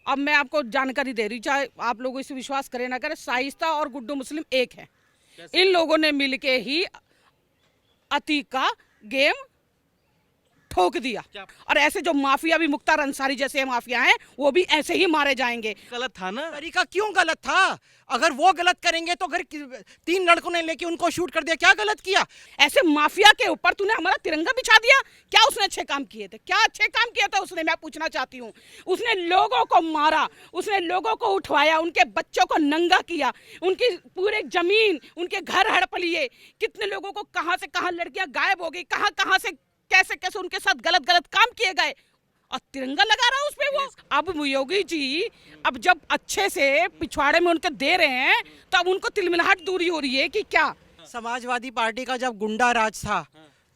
अब मैं आपको जानकारी दे रही हूँ, चाहे आप लोग इसे विश्वास करें ना करें, शाइस्ता और गुड्डू मुस्लिम एक है। इन लोगों ने मिलके ही अतीक का गेम ठोक दिया। और ऐसे जो माफिया भी मुख्तार अंसारी जैसे माफिया हैं वो भी ऐसे ही मारे जाएंगे। गलत था ना। तरीका क्यों गलत था? अगर वो गलत करेंगे तो अगर 3 लड़कों ने लेके उनको शूट कर दिया, क्या गलत किया? ऐसे माफिया के ऊपर तूने हमारा तिरंगा बिछा दिया। क्या उसने अच्छे काम किए थे? क्या अच्छे काम किए थे उसने? मैं पूछना चाहती हूँ। उसने लोगों को मारा, उसने लोगों को उठवाया, उनके बच्चों को नंगा किया, उनकी पूरे जमीन, उनके घर हड़प लिए। कितने लोगों को कहां से कहां लड़कियां गायब हो गई, कहां कहां से कैसे कैसे उनके साथ गलत गलत काम किए गए, और तिरंगा लगा रहा उस पे वो। अब योगी जी अब जब अच्छे से पिछवाड़े में उनके दे रहे हैं तो अब उनको तिलमिलाहट दूरी हो रही है कि क्या? समाजवादी पार्टी का जब गुंडा राज था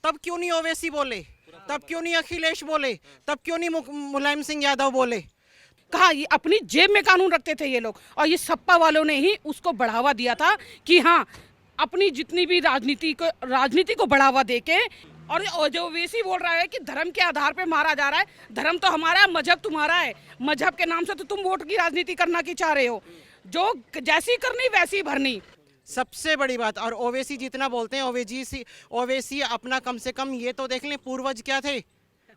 तब क्यों नहीं ओवैसी बोले? तब क्यों नहीं अखिलेश बोले? तब क्यों नहीं मुलायम सिंह यादव बोले? कहा ये अपनी जेब में कानून रखते थे ये लोग, और ये सपा वालों ने ही उसको बढ़ावा दिया था कि हाँ अपनी जितनी भी राजनीति को बढ़ावा देके। और जो ओवैसी बोल रहा है कि धर्म के आधार पे मारा जा रहा है, धर्म तो हमारा है, मजहब तुम्हारा है, मजहब के नाम से तो तुम वोट की राजनीति करना की चाह रहे हो, जो जैसी करनी वैसी भरनी। सबसे बड़ी बात, और ओवैसी जितना बोलते हैं, ओवैसी अपना कम से कम ये तो देख लें पूर्वज क्या थे।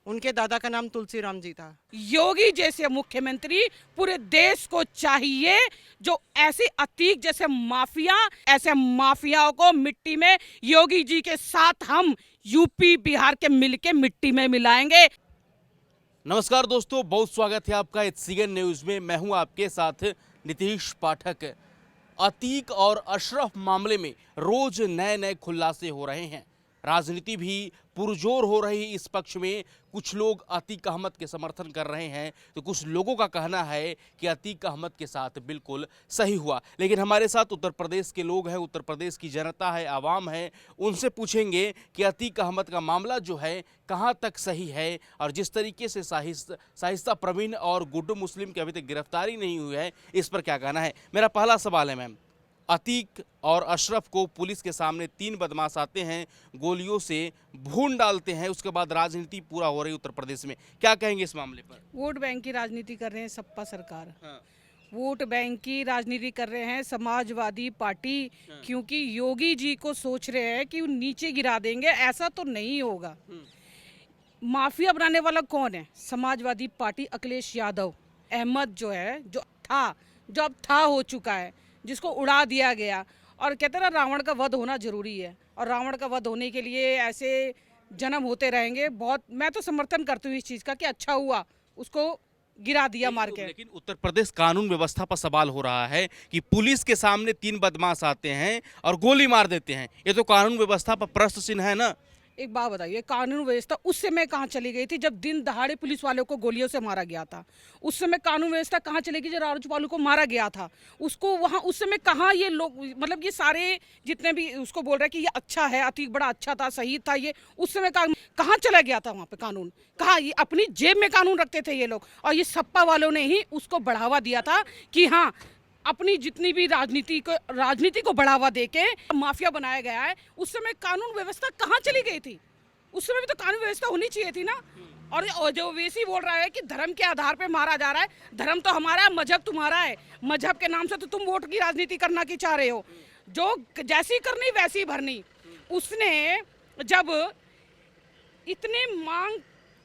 उनके दादा का नाम तुलसीराम जी था। योगी जैसे मुख्यमंत्री पूरे देश को चाहिए जो ऐसे अतीक जैसे माफिया, ऐसे माफियाओं को मिट्टी में योगी जी के साथ हम यूपी बिहार के मिलके मिट्टी में मिलाएंगे। नमस्कार दोस्तों, बहुत स्वागत है आपका HCN न्यूज में। मैं हूं आपके साथ नीतीश पाठक। अतीक और अशरफ मामले में रोज नए नए खुलासे हो रहे हैं। राजनीति भी पुरजोर हो रही इस पक्ष में। कुछ लोग अतीक अहमद के समर्थन कर रहे हैं तो कुछ लोगों का कहना है कि अतीक अहमद के साथ बिल्कुल सही हुआ। लेकिन हमारे साथ उत्तर प्रदेश के लोग हैं, उत्तर प्रदेश की जनता है, आवाम है। उनसे पूछेंगे कि अतीक अहमद का मामला जो है कहां तक सही है, और जिस तरीके से शाइस्ता प्रवीण और गुड्डू मुस्लिम की अभी तक गिरफ्तारी नहीं हुई है, इस पर क्या कहना है। मेरा पहला सवाल है मैम, अतीक और अशरफ को पुलिस के सामने 3 बदमाश आते हैं, गोलियों से भून डालते हैं, उसके बाद राजनीति पूरा हो रही उत्तर प्रदेश में, क्या कहेंगे इस मामले पर? वोट बैंक की राजनीति कर रहे हैं सपा सरकार। हाँ। वोट बैंक की राजनीति कर रहे हैं समाजवादी पार्टी। क्योंकि योगी जी को सोच रहे हैं कि वो नीचे गिरा देंगे, ऐसा तो नहीं होगा। माफिया बनाने वाला कौन है? समाजवादी पार्टी, अखिलेश यादव अहमद जो है, जो अब था हो चुका है, जिसको उड़ा दिया गया। और कहते ना रावण का वध होना जरूरी है, और रावण का वध होने के लिए ऐसे जन्म होते रहेंगे। बहुत मैं तो समर्थन करती हूँ इस चीज़ का कि अच्छा हुआ उसको गिरा दिया मार के। लेकिन उत्तर प्रदेश कानून व्यवस्था पर सवाल हो रहा है कि पुलिस के सामने 3 बदमाश आते हैं और गोली मार देते हैं। ये तो कानून व्यवस्था पर प्रश्न चिन्ह है ना। एक बात बताइए, कानून व्यवस्था उस समय कहाँ चली गई थी जब दिन दहाड़े पुलिस वालों को गोलियों से मारा गया था? उस समय कानून व्यवस्था कहाँ चली गई जब राजपाल को मारा गया था? उसको वहाँ उस समय कहाँ ये लोग, मतलब ये सारे जितने भी उसको बोल रहे हैं कि ये अच्छा है, अतीक बड़ा अच्छा था, सही था, ये उस समय कहाँ चला गया था? वहाँ पे कानून कहाँ? ये अपनी जेब में कानून रखते थे ये लोग, और ये सपा वालों ने ही उसको बढ़ावा दिया था कि हाँ अपनी जितनी भी राजनीति को बढ़ावा देके माफिया बनाया गया है। उस समय कानून व्यवस्था कहाँ चली गई थी? उस समय भी तो कानून व्यवस्था होनी चाहिए थी ना। और जो ओवैसी बोल रहा है कि धर्म के आधार पे मारा जा रहा है, धर्म तो हमारा है, मजहब तुम्हारा है, मजहब के नाम से तो तुम वोट की राजनीति करना की चाह रहे हो, जो जैसी करनी वैसी भरनी। उसने जब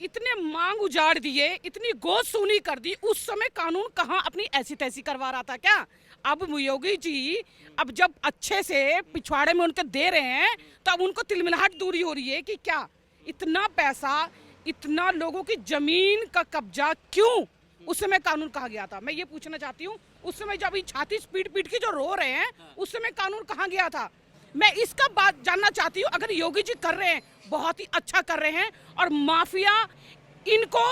इतने मांग उजाड़ दिए, इतनी गोद सूनी कर दी, उस समय कानून कहाँ अपनी ऐसी तैसी करवा रहा था क्या? अब योगी जी अब जब अच्छे से पिछवाड़े में उनके दे रहे हैं तो अब उनको तिलमिलाहट दूरी हो रही है कि क्या? इतना पैसा, इतना लोगों की जमीन का कब्जा क्यों? उस समय कानून कहाँ गया था? मैं ये पूछना चाहती हूँ। उस समय जब छाती पीट पीट के जो रो रहे हैं, उस समय कानून कहाँ गया था? मैं इसका बात जानना चाहती हूँ। अगर योगी जी कर रहे हैं, बहुत ही अच्छा कर रहे हैं, और माफिया इनको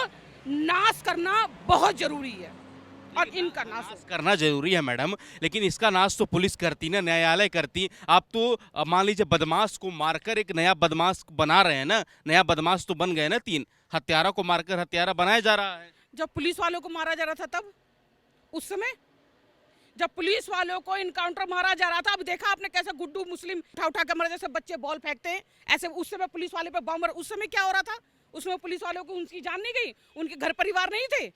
नाश करना बहुत जरूरी है, और इनका नाश करना जरूरी है मैडम, लेकिन इसका नाश तो पुलिस करती ना, न्यायालय करती। आप तो मान लीजिए बदमाश को मारकर एक नया बदमाश बना रहे हैं ना, नया बदमाश तो बन गए ना। 3 हत्यारा को मारकर हत्यारा बनाया जा रहा है। जब पुलिस वालों को मारा जा रहा था तब, उस समय जब पुलिस वालों को इनकाउंटर मारा जा रहा था, अब देखा आपने कैसे गुड्डू मुस्लिम उठा उठा के मरे, जैसे बच्चे बॉल फेंकते हैं ऐसे उस समय पुलिस वाले पे बम। उस समय क्या हो रहा था? उसमें पुलिस वालों को उनकी जान नहीं गई, उनके घर परिवार नहीं थे।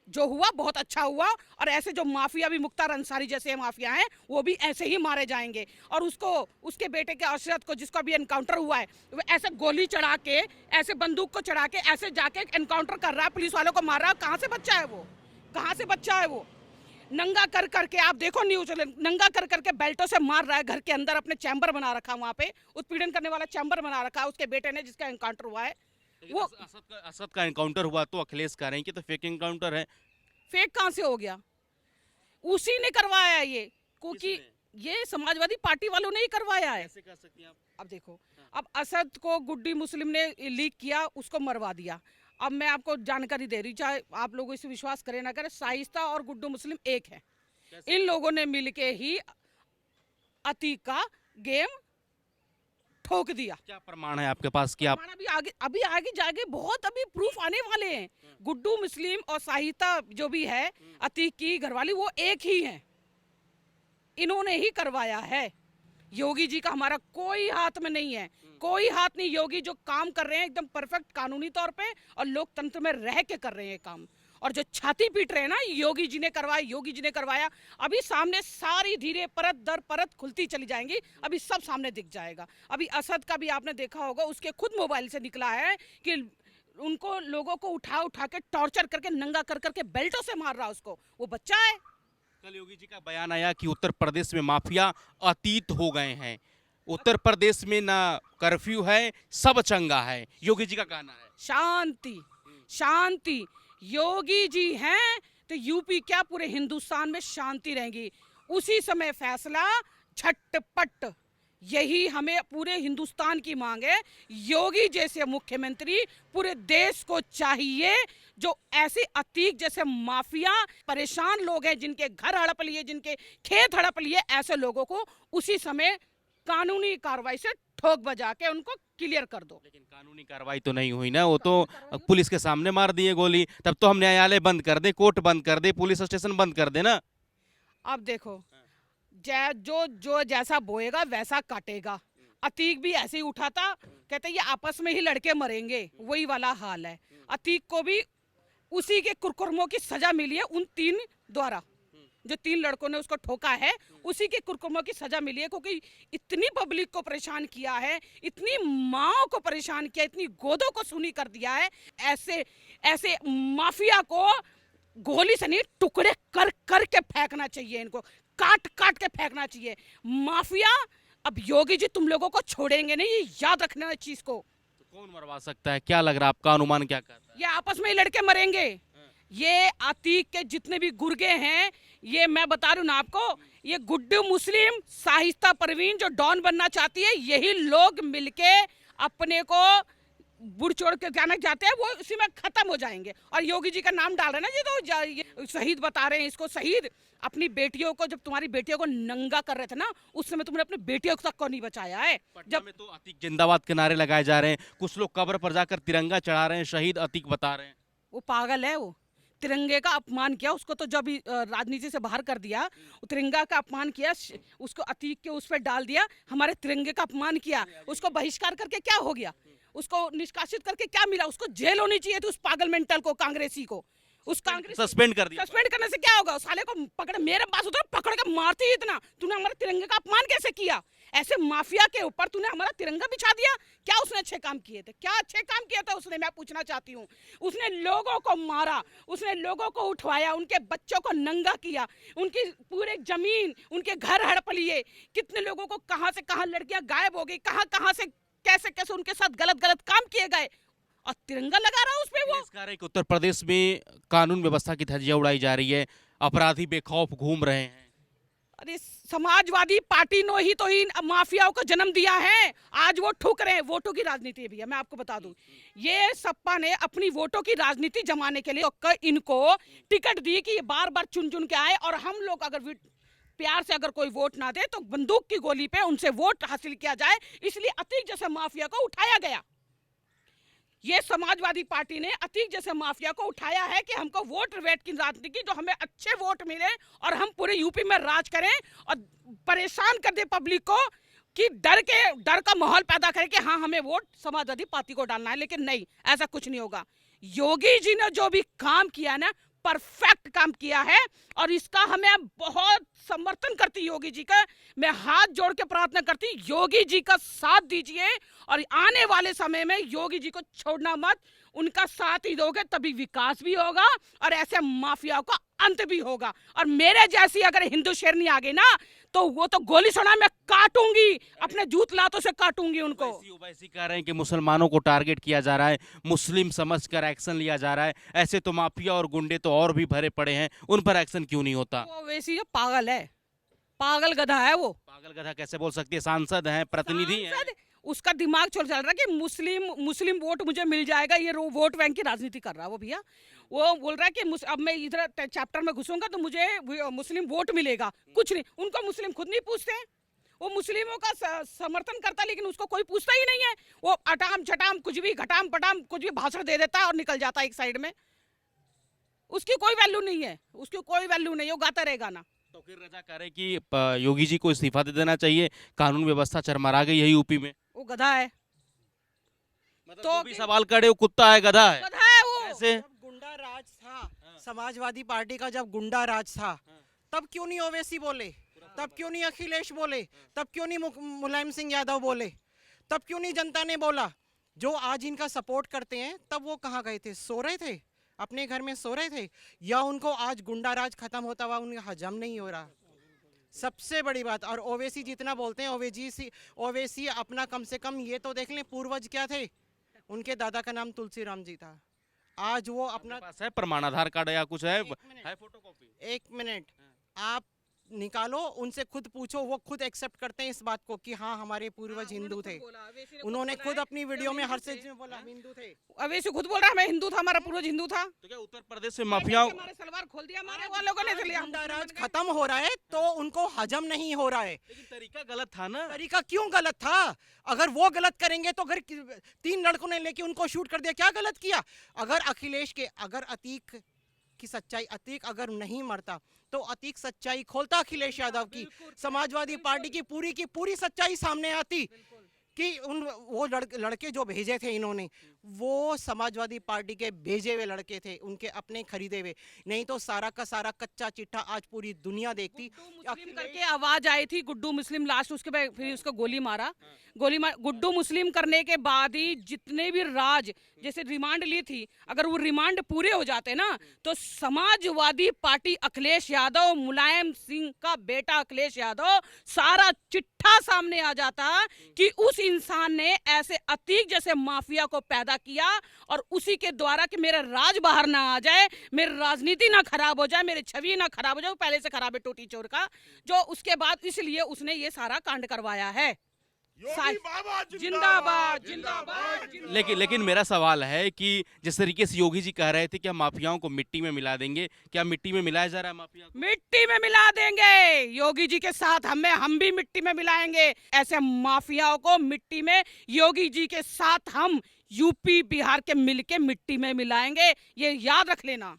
जो हुआ बहुत अच्छा हुआ, और ऐसे जो माफिया भी, मुख्तार अंसारी जैसे माफिया हैं, वो भी ऐसे ही मारे जाएंगे। और उसको, उसके बेटे के अशरत को, जिसका भी एनकाउंटर हुआ है, वो ऐसे गोली चढ़ा के, ऐसे बंदूक को चढ़ा के, ऐसे जाके एनकाउंटर कर रहा है, पुलिस वालों को मार रहा है। कहाँ से बच्चा है वो? कहाँ से बच्चा है वो? नंगा कर करके, आप देखो न्यूज, नंगा कर करके बेल्टों से मार रहा है। घर के अंदर अपने चैम्बर बना रखा, वहाँ पे उत्पीड़न करने वाला चैम्बर बना रखा है उसके बेटे ने, जिसका एनकाउंटर हुआ है। वो असद का एनकाउंटर हुआ तो अखिलेश कह रहे हैं कि तो फेक एनकाउंटर है। फेक कहाँ से हो गया? उसी ने करवाया ये, क्योंकि ये समाजवादी पार्टी वालों ने ही करवाया है। कैसे कर सकती हैं आप? अब देखो, अब असद को गुड्डी मुस्लिम ने लीक किया, उसको मरवा दिया। अब मैं आपको जानकारी दे रही, चाहे आप लोग इसे विश्वास करें ना करें, शाइस्ता और गुड्डू मुस्लिम एक है। इन लोगों ने मिलके ही अतीक का गेम ठोक दिया। क्या प्रमाण है आपके पास कि आप? अभी आगे जाके बहुत अभी प्रूफ आने वाले हैं। गुड्डू मुस्लिम और शाहिस्ता जो भी है, अतीक की घरवाली, वो एक ही है। इन्होंने ही करवाया है। योगी जी का हमारा कोई हाथ में नहीं है, कोई हाथ नहीं। योगी जो काम कर रहे हैं एकदम परफेक्ट कानूनी तौर पे और लोकतंत्र में रह के कर रहे हैं काम। और जो छाती पीट रहे हैं ना, योगी जी ने करवाया, योगी जी ने करवाया, अभी सामने सारी धीरे परत दर परत खुलती चली जाएंगी। अभी सब सामने दिख जाएगा। अभी असद का भी आपने देखा होगा, उसके खुद मोबाइल से निकला है कि उनको, लोगों को उठा उठा के टॉर्चर करके, नंगा कर करके बेल्टों से मार रहा उसको। वो बच्चा है। कल योगी जी का बयान आया कि उत्तर प्रदेश में माफिया अतीत हो गए हैं। उत्तर प्रदेश में ना कर्फ्यू है, सब चंगा है, योगी जी का कहना है। शांति, शांति। योगी जी हैं तो यूपी क्या, पूरे हिंदुस्तान में शांति रहेगी। उसी समय फैसला झटपट, यही हमें पूरे हिंदुस्तान की मांग है। योगी जैसे मुख्यमंत्री पूरे देश को चाहिए, जो ऐसे अतीक जैसे माफिया, परेशान लोग हैं, जिनके घर हड़प लिए, जिनके खेत हड़प लिए, ऐसे लोगों को उसी समय कानूनी कार्रवाई से ठोक बजा के उनको क्लियर कर दो। लेकिन कानूनी कार्रवाई तो नहीं हुई ना, वो तो पुलिस के सामने मार दिए गोली। तब तो हम न्यायालय बंद कर दे, कोर्ट बंद कर दे, पुलिस स्टेशन बंद कर दे ना। अब देखो, जो जैसा बोएगा वैसा काटेगा। अतीक भी ऐसे ही उठा था, कहते ये आपस में ही लड़के मरेंगे, वही वाला हाल है। अतीक को भी उसी के कुकर्मों की सजा मिली है, उन 3 द्वारा, जो 3 लड़कों ने उसको ठोका है, उसी के कुकर्मों की सजा मिली है। क्योंकि इतनी पब्लिक को परेशान किया है, इतनी माओ को परेशान किया, इतनी गोदों को सुनी कर दिया है। ऐसे ऐसे माफिया को गोली से नहीं, टुकड़े कर कर के फेंकना चाहिए, इनको काट काट के फेंकना चाहिए। माफिया, अब योगी जी तुम लोगों को छोड़ेंगे नहीं, ये याद रखना इस चीज को। तो कौन मरवा सकता है, क्या लग रहा है आपका अनुमान क्या कहता है? ये आपस में ही लड़के मरेंगे। ये अतीक के जितने भी गुर्गे हैं, ये मैं बता रही हूँ ना आपको, ये गुड्डू मुस्लिम, शाहिस्ता परवीन जो डॉन बनना चाहती है, यही लोग मिलके अपने को बुड़ चोड़ के जाना चाहते हैं, वो उसी में खत्म हो जाएंगे। और योगी जी का नाम डाल रहे हैं ना, ये शहीद बता रहे हैं इसको शहीद। अपनी बेटियों को, जब तुम्हारी बेटियों को नंगा कर रहे थे ना, उस समय तुमने अपनी बेटियों तक को नहीं बचाया है। जब में तो अतीक जिंदाबाद के नारे लगाए जा रहे हैं, कुछ लोग कब्र पर जाकर तिरंगा चढ़ा रहे हैं, शहीद अतीक बता रहे हैं। वो पागल है। वो तिरंगे का अपमान किया, उसको तो जब राजनीति से बाहर कर दिया, तिरंगा का अपमान किया, उसको अतीक के उस पर डाल दिया, हमारे तिरंगे का अपमान किया, उसको बहिष्कार करके क्या हो गया, उसको निष्कासित करके क्या मिला? उसको जेल होनी चाहिए थी, उस पागल मेंटल को, कांग्रेसी को। उस कांग्रेस सस्पेंड कर दिया। सस्पेंड करने से क्या होगा? उस साले को पकड़, मेरे पास उधर पकड़ के मारती ही इतना। तूने हमारे तिरंगे का अपमान कैसे किया? ऐसे माफिया के ऊपर तूने हमारा तिरंगा बिछा दिया। क्या उसने अच्छे काम किए थे? क्या अच्छे काम किया था उसने? मैं पूछना चाहती हूँ। उसने लोगों को मारा, उसने लोगों को उठवाया, उनके बच्चों को नंगा किया, उनकी पूरे जमीन, उनके घर हड़प लिए। कितने लोगों को कहां से कहां लड़कियां गायब हो गई, कहां से कैसे कैसे उनके साथ गलत गलत काम किए गए, और तिरंगा लगा रहा उस पे वो। इस कारण कि उत्तर प्रदेश में कानून व्यवस्था की धज्जियां उड़ाई जा रही है, अपराधी बेखौफ घूम रहे हैं। अरे समाजवादी पार्टी ने ही तो इन माफियाओं को जन्म दिया है। आज वो ठुक रहे हैं। वोटों की राजनीति भी है, मैं आपको बता दूं। ये सपा ने अपनी वोटों की राजनीति जमाने के लिए इनको टिकट दी कि ये बार बार चुन चुन के आए, और हम लोग अगर प्यार से अगर कोई वोट ना दे तो बंदूक की गोली पे उनसे वोट हासिल किया जाए, इसलिए अतीक जैसे माफिया को उठाया गया। ये समाजवादी पार्टी ने अतीक जैसे माफिया को उठाया है कि हमको वोट वेट की राजनीति की, जो हमें अच्छे वोट मिले और हम पूरे यूपी में राज करें और परेशान कर दे पब्लिक को, कि डर का माहौल पैदा करें कि हाँ हमें वोट समाजवादी पार्टी को डालना है। लेकिन नहीं, ऐसा कुछ नहीं होगा। योगी जी ने जो भी काम किया ना, परफेक्ट काम किया है और इसका हमें बहुत समर्थन करती योगी जी का। मैं हाथ जोड़ के प्रार्थना करती योगी जी का साथ दीजिए और आने वाले समय में योगी जी को छोड़ना मत, उनका साथ ही दोगे तभी विकास भी होगा और ऐसे माफियाओं का अंत भी होगा। और मेरे जैसी अगर हिंदू शेरनी आ गई ना तो वो तो गोली सुना मैं काटूंगी, अपने जूत लातों से काटूंगी उनको। ओवैसी कह रहे हैं कि मुसलमानों को टारगेट किया जा रहा है, मुस्लिम समझकर एक्शन लिया जा रहा है, ऐसे तो माफिया और गुंडे तो और भी भरे पड़े हैं, उन पर एक्शन क्यों नहीं होता? वो वैसी जो पागल है, पागल गधा है वो। पागल गधा कैसे बोल सकती है? सांसद हैं, प्रतिनिधि हैं। सांसद, उसका दिमाग चल रहा है कि मुस्लिम वोट मुझे मिल जाएगा, ये वोट बैंक की राजनीति कर रहा है वो भैया। वो बोल रहा है कि अब मैं इधर चैप्टर में घुसूंगा तो मुझे मुस्लिम वोट मिलेगा। कुछ नहीं, उनको मुस्लिम खुद नहीं पूछते हैं। वो मुस्लिमों का समर्थन करता है लेकिन उसको कोई पूछता ही नहीं है। वो अटाम छटाम कुछ भी घटाम पटाम कुछ भी भाषण दे देता है और निकल जाता है एक साइड में। उसकी कोई वैल्यू नहीं है, उसकी कोई वैल्यू नहीं है, वो गाता रहेगा ना। तो फिर रजा कह रहे कि योगी जी को इस्तीफा दे देना चाहिए, कानून व्यवस्था चरमरा गई है यूपी में। वो गधा है, मतलब तो भी सवाल करे वो कुत्ता है, गधा है, गधा है वो। ऐसे जब गुंडा राज था, समाजवादी पार्टी का जब गुंडा राज था, तब क्यों नहीं ओवैसी बोले? तब क्यों नहीं अखिलेश बोले? तब क्यों नहीं मुलायम सिंह यादव बोले? तब क्यों नहीं जनता ने बोला? जो आज इनका सपोर्ट करते हैं तब वो कहाँ गए थे? सो रहे थे, अपने घर में सो रहे थे, या उनको आज गुंडा राज खत्म होता हुआ उन्हें हजम नहीं हो रहा? सबसे बड़ी बात। और ओवैसी जितना बोलते हैं, ओवैसी अपना कम से कम ये तो देख लें, पूर्वज क्या थे? उनके दादा का नाम तुलसीराम जी था। आज वो अपना पास है प्रमाण, आधार कार्ड या कुछ है फोटोकॉपी? एक मिनट, आप निकालो, उनसे खुद पूछो, वो खुद एक्सेप्ट करते हैं इस बात को कि हाँ हमारे पूर्वज हिंदू थे। उन्होंने खुद अपनी वीडियो में हर से बोला हिंदू थे। अवैसी खुद बोल रहा है मैं हिंदू था, हमारा पूर्वज हिंदू था। तो क्या उत्तर प्रदेश से माफियाओं हमारे सलवार खोल दिया हमारे वालों को, नहीं गुंडा राज खत्म हो रहा है तो उनको हजम नहीं हो रहा है। लेकिन तरीका गलत था ना। तरीका क्यों गलत था? अगर वो गलत करेंगे तो अगर 3 लड़कों ने लेके उनको शूट कर दिया, क्या गलत किया? अगर अखिलेश के, अगर अतीक की सच्चाई, अतीक अगर नहीं मरता तो अतीक सच्चाई खोलता अखिलेश यादव की, समाजवादी पार्टी की पूरी सच्चाई सामने आती कि वो लड़के जो भेजे थे इन्होंने, वो समाजवादी पार्टी के भेजे हुए लड़के थे, उनके अपने खरीदे हुए। नहीं तो सारा का सारा कच्चा चिट्ठा आज पूरी दुनिया देखती। मुस्लिम करके आवाज आई थी, गुड्डू मुस्लिम, लास्ट उसके बाद फिर उसको गोली मारा। गुड्डू मुस्लिम करने के बाद ही जितने भी राज जैसे रिमांड ली थी, अगर वो रिमांड पूरे हो जाते ना तो समाजवादी पार्टी, अखिलेश यादव, मुलायम सिंह का बेटा अखिलेश यादव, सारा चिट्ठा सामने आ जाता कि उस इंसान ने ऐसे अतीक जैसे माफिया को पैदा किया और उसी के द्वारा कि मेरा राज बाहर ना आ जाए, मेरी राजनीति ना खराब हो जाए, मेरी छवि ना खराब हो जाए। पहले से खराब है टोटी चोर का, जो उसके बाद इसलिए उसने ये सारा कांड करवाया है। जिंदाबाद जिंदाबाद। लेकिन मेरा सवाल है कि जिस तरीके से योगी जी कह रहे थे कि हम माफियाओं को मिट्टी में मिला देंगे, क्या मिट्टी में मिलाया जा रहा है माफिया को? मिट्टी में मिला देंगे योगी जी के साथ, हम भी मिट्टी में मिलाएंगे ऐसे माफियाओं को। मिट्टी में योगी जी के साथ हम यूपी बिहार के मिलके मिट्टी में मिलाएंगे, ये याद रख लेना।